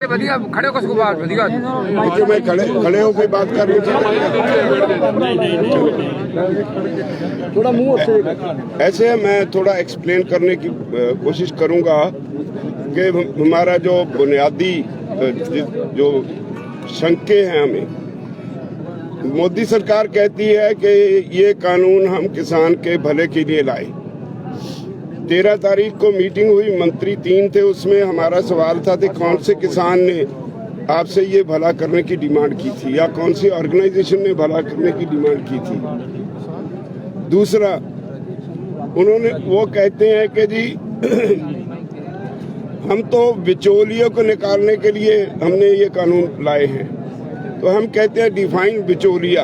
बढ़िया खड़े होकर उसको बात बढ़िया जो मैं खड़े होकर बात कर रही थोड़ा मुंह ऐसे मैं थोड़ा एक्सप्लेन करने की कोशिश करूंगा कि हमारा जो बुनियादी जो शंके हैं हमें, मोदी सरकार कहती है कि ये कानून हम किसान के भले के लिए लाए। 13 तारीख को मीटिंग हुई, मंत्री 3 थे, उसमें हमारा सवाल था कि कौन से किसान ने आपसे ये भला करने की डिमांड की थी या कौन सी ऑर्गेनाइजेशन ने भला करने की डिमांड की थी। दूसरा, वो कहते हैं कि जी हम तो बिचौलियों को निकालने के लिए हमने ये कानून लाए हैं। तो हम कहते हैं डिफाइन बिचौलिया।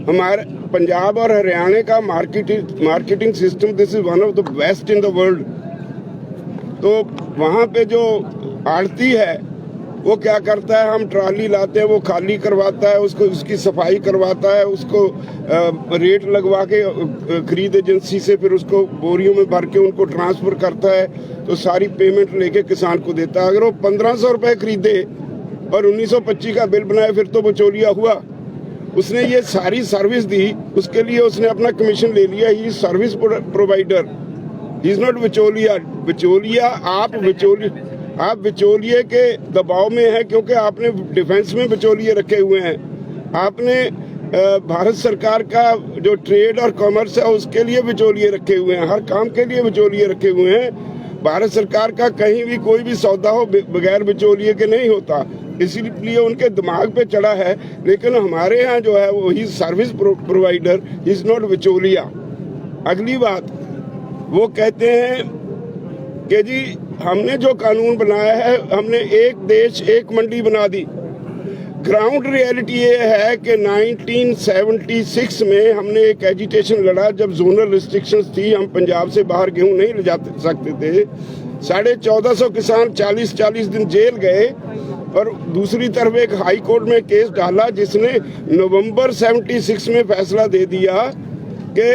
हमारे पंजाब और हरियाणा का marketing system this is one of the best in the world. तो वहाँ पे जो आड़ती है वो क्या करता है, हम ट्राली लाते हैं, वो खाली करवाता है, उसको उसकी सफाई करवाता है, उसको रेट लगवा के खरीद एजेंसी से फिर उसको बोरियों में भर के उनको ट्रांसफर करता है, तो सारी पेमेंट लेके किसान को देता है। अगर वो 1500 रुपये खरीदे और 1925 का बिल बनाए फिर तो बिचौलिया हुआ। उसने ये सारी सर्विस दी, उसके लिए उसने अपना कमीशन ले लिया। He service provider, he is not बिचौलिया। बिचौलिया आप बिचौलिए के दबाव में है क्योंकि आपने डिफेंस में बिचौलिए रखे हुए हैं। आपने भारत सरकार का जो ट्रेड और कॉमर्स है उसके लिए बिचौलिए रखे हुए हैं, हर काम के लिए बिचौलिए रखे हुए हैं। भारत सरकार का कहीं भी कोई भी सौदा हो बगैर बिचौलिए के नहीं होता, इसीलिए उनके दिमाग पे चढ़ा है। लेकिन हमारे यहाँ जो है वो ही सर्विस प्रोवाइडर, इज नॉट बिचौलिया। अगली बात, वो कहते हैं कि जी हमने जो कानून बनाया है हमने एक देश एक मंडी बना दी। ग्राउंड रियलिटी ये है कि 1976 में हमने एक एजिटेशन लड़ा जब जोनल रिस्ट्रिक्शंस थी, हम पंजाब से बाहर गेहूं नहीं ले जा सकते थे। 1450 किसान 40 दिन जेल गए और दूसरी तरफ एक हाई कोर्ट में केस डाला जिसने नवंबर 76 में फैसला दे दिया कि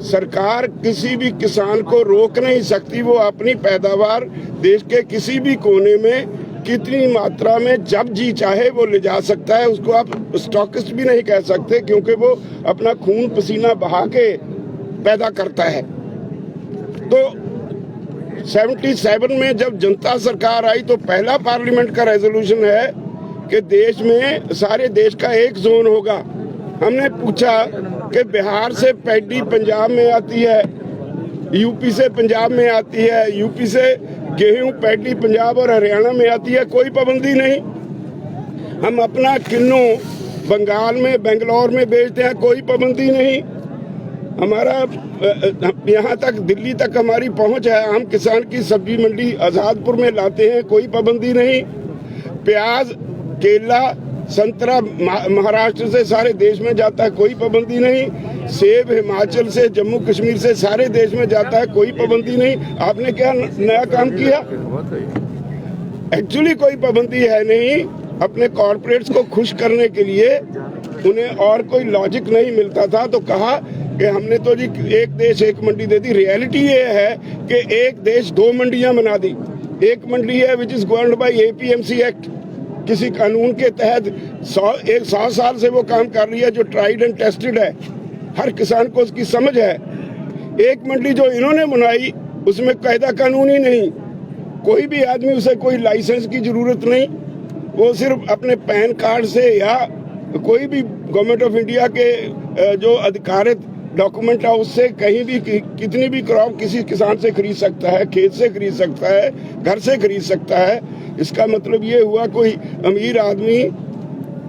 सरकार किसी भी किसान को रोक नहीं सकती, वो अपनी पैदावार देश के किसी भी कोने में कितनी मात्रा में जब जी चाहे वो ले जा सकता है। उसको आप स्टॉकिस्ट भी नहीं कह सकते क्योंकि वो अपना खून पसीना बहा के पैदा करता है। तो 77 में जब जनता सरकार आई तो पहला पार्लियामेंट का रेजोल्यूशन है कि देश में सारे देश का एक जोन होगा। हमने पूछा कि बिहार से पैडी पंजाब में आती है, यूपी से पंजाब में आती है, यूपी से गेहूं पैडी पंजाब और हरियाणा में आती है, कोई पाबंदी नहीं। हम अपना किन्नू बंगाल में बेंगलोर में बेचते हैं, कोई पाबंदी नहीं। हमारा यहाँ तक दिल्ली तक हमारी पहुँच है। हम किसान की सब्जी मंडी आजादपुर में लाते हैं, कोई पाबंदी नहीं। प्याज, केला, संतरा महाराष्ट्र से सारे देश में जाता है, कोई पाबंदी नहीं। सेब हिमाचल से, जम्मू कश्मीर से सारे देश में जाता है, कोई पाबंदी नहीं। आपने क्या नया काम किया? एक्चुअली कोई पाबंदी है नहीं। अपने कॉर्पोरेट्स को खुश करने के लिए उन्हें और कोई लॉजिक नहीं मिलता था तो कहा कि हमने तो जी एक देश एक मंडी दे दी। रियलिटी ये है कि एक देश दो मंडियां बना दी। एक मंडी है which is governed bye APMC act, किसी कानून के तहत 100 साल से वो काम कर रही है, जो ट्राइड एंड टेस्टेड है, हर किसान को उसकी समझ है। एक मंडी जो इन्होंने बनाई उसमें कायदा कानून ही नहीं, कोई भी आदमी उसे कोई लाइसेंस की जरूरत नहीं, वो सिर्फ अपने पैन कार्ड से या कोई भी गवर्नमेंट ऑफ इंडिया के जो अधिकारित डॉक्यूमेंट है उससे कहीं भी कितनी भी क्रॉप किसी किसान से खरीद सकता है, खेत से खरीद सकता है, घर से खरीद सकता है। इसका मतलब ये हुआ कोई अमीर आदमी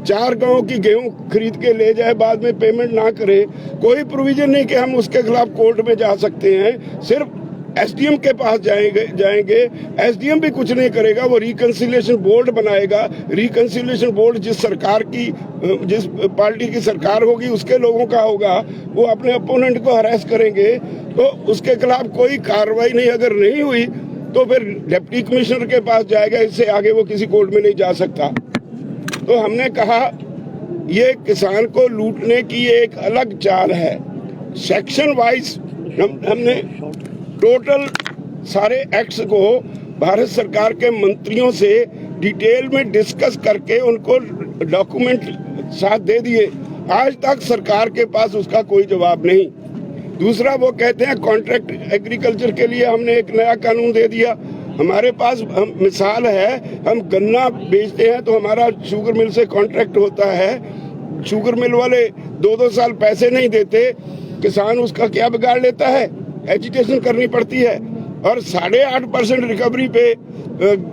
4 गांव की गेहूं खरीद के ले जाए, बाद में पेमेंट ना करे, कोई प्रोविजन नहीं कि हम उसके खिलाफ कोर्ट में जा सकते हैं। सिर्फ SDM के पास जाएंगे, SDM भी कुछ नहीं करेगा, वो रिकंसिलिएशन बोर्ड बनाएगा। रिकंसिलिएशन बोर्ड जिस पार्टी की सरकार होगी उसके लोगों का होगा, वो अपने अपोनेंट को हरास करेंगे तो उसके खिलाफ कोई कार्रवाई नहीं। अगर नहीं हुई तो फिर डिप्टी कमिश्नर के पास जाएगा, इससे आगे वो किसी कोर्ट में नहीं जा सकता। तो हमने कहा ये किसान को लूटने की एक अलग चाल है। सेक्शन वाइज हमने टोटल सारे एक्ट्स को भारत सरकार के मंत्रियों से डिटेल में डिस्कस करके उनको डॉक्यूमेंट साथ दे दिए। आज तक सरकार के पास उसका कोई जवाब नहीं। दूसरा, वो कहते हैं कॉन्ट्रैक्ट एग्रीकल्चर के लिए हमने एक नया कानून दे दिया। हमारे पास मिसाल है, हम गन्ना बेचते हैं तो हमारा शुगर मिल से कॉन्ट्रैक्ट होता है। शुगर मिल वाले 2-2 साल पैसे नहीं देते, किसान उसका क्या बिगाड़ लेता है, एजिटेशन करनी पड़ती है और 8.5% रिकवरी पे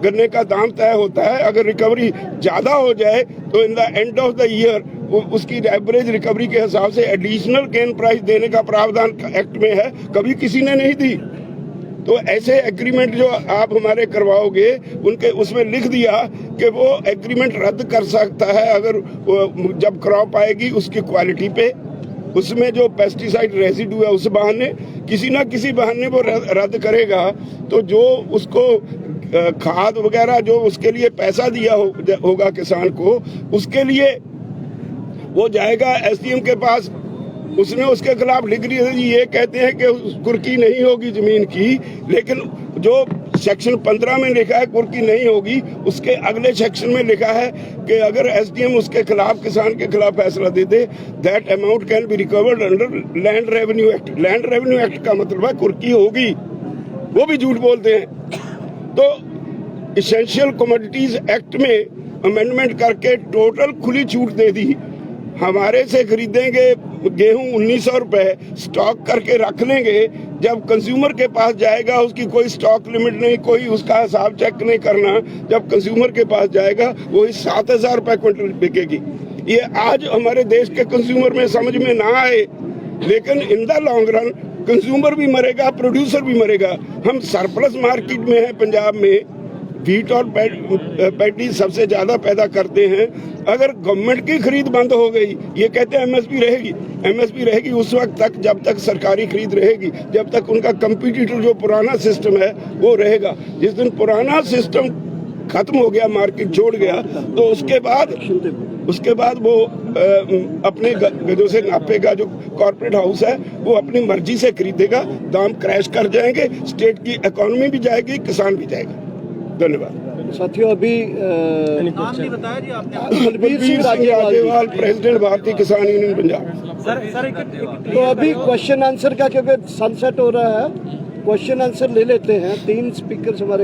गन्ने का दाम तय होता है। अगर रिकवरी ज्यादा हो जाए तो in the end of the year उसकी एवरेज रिकवरी के हिसाब से एडिशनल गेन प्राइस देने का प्रावधान एक्ट में है, कभी किसी ने नहीं दी। तो ऐसे एग्रीमेंट जो आप हमारे करवाओगे, उनके उसमें लिख दिया कि वो एग्रीमेंट रद्द कर सकता है अगर जब क्रॉप आएगी उसकी क्वालिटी पे, उसमें जो पेस्टिसाइड रेसिड्यू है उस बहाने, किसी ना किसी बहाने वो रद्द करेगा। तो जो उसको खाद वगैरह जो उसके लिए पैसा दिया होगा किसान को, उसके लिए वो जाएगा एसडीएम के पास, उसने उसके खिलाफ डिग्री दी। ये कहते हैं कि कुर्की नहीं होगी जमीन की, लेकिन जो सेक्शन 15 में लिखा है कुर्की नहीं होगी, उसके अगले सेक्शन में लिखा है कि अगर एसडीएम उसके खिलाफ, किसान के खिलाफ फैसला दे दे, that amount can be recovered under land revenue act. Land revenue act का मतलब है कुर्की होगी, वो भी झूठ बोलते हैं। तो इसेंशियल कमोडिटीज एक्ट में अमेंडमेंट करके टोटल खुली छूट दे दी। हमारे से खरीदेंगे गेहूं 1900 रुपए, स्टॉक करके रख लेंगे, जब कंज्यूमर के पास जाएगा उसकी कोई स्टॉक लिमिट नहीं, कोई उसका हिसाब चेक नहीं करना। जब कंज्यूमर के पास जाएगा वही 7000 रुपए क्विंटल बिकेगी। ये आज हमारे देश के कंज्यूमर में समझ में ना आए, लेकिन in the long run consumer भी मरेगा, प्रोड्यूसर भी मरेगा। हम सरप्लस मार्केट में है पंजाब में, व्हीट और पैडी सबसे ज्यादा पैदा करते हैं। अगर गवर्नमेंट की खरीद बंद हो गई, ये कहते हैं एमएसपी रहेगी, एमएसपी रहेगी उस वक्त तक जब तक सरकारी खरीद रहेगी, जब तक उनका कंपटीटर जो पुराना सिस्टम है वो रहेगा। जिस दिन पुराना सिस्टम खत्म हो गया, मार्केट छोड़ गया, तो उसके बाद वो अपने गजों से नापेगा। जो कॉर्पोरेट हाउस है वो अपनी मर्जी से खरीदेगा, दाम क्रैश कर जाएंगे, स्टेट की इकोनॉमी भी जाएगी, किसान भी जाएगा। धन्यवाद साथियों। अभी नाम नहीं बताया जी आपने। बलबीर सिंह राजेवाल, प्रेसिडेंट भारतीय किसान यूनियन पंजाब। सर तो अभी क्वेश्चन आंसर का, क्योंकि सनसेट हो रहा है, क्वेश्चन आंसर ले लेते हैं। 3 स्पीकर हमारे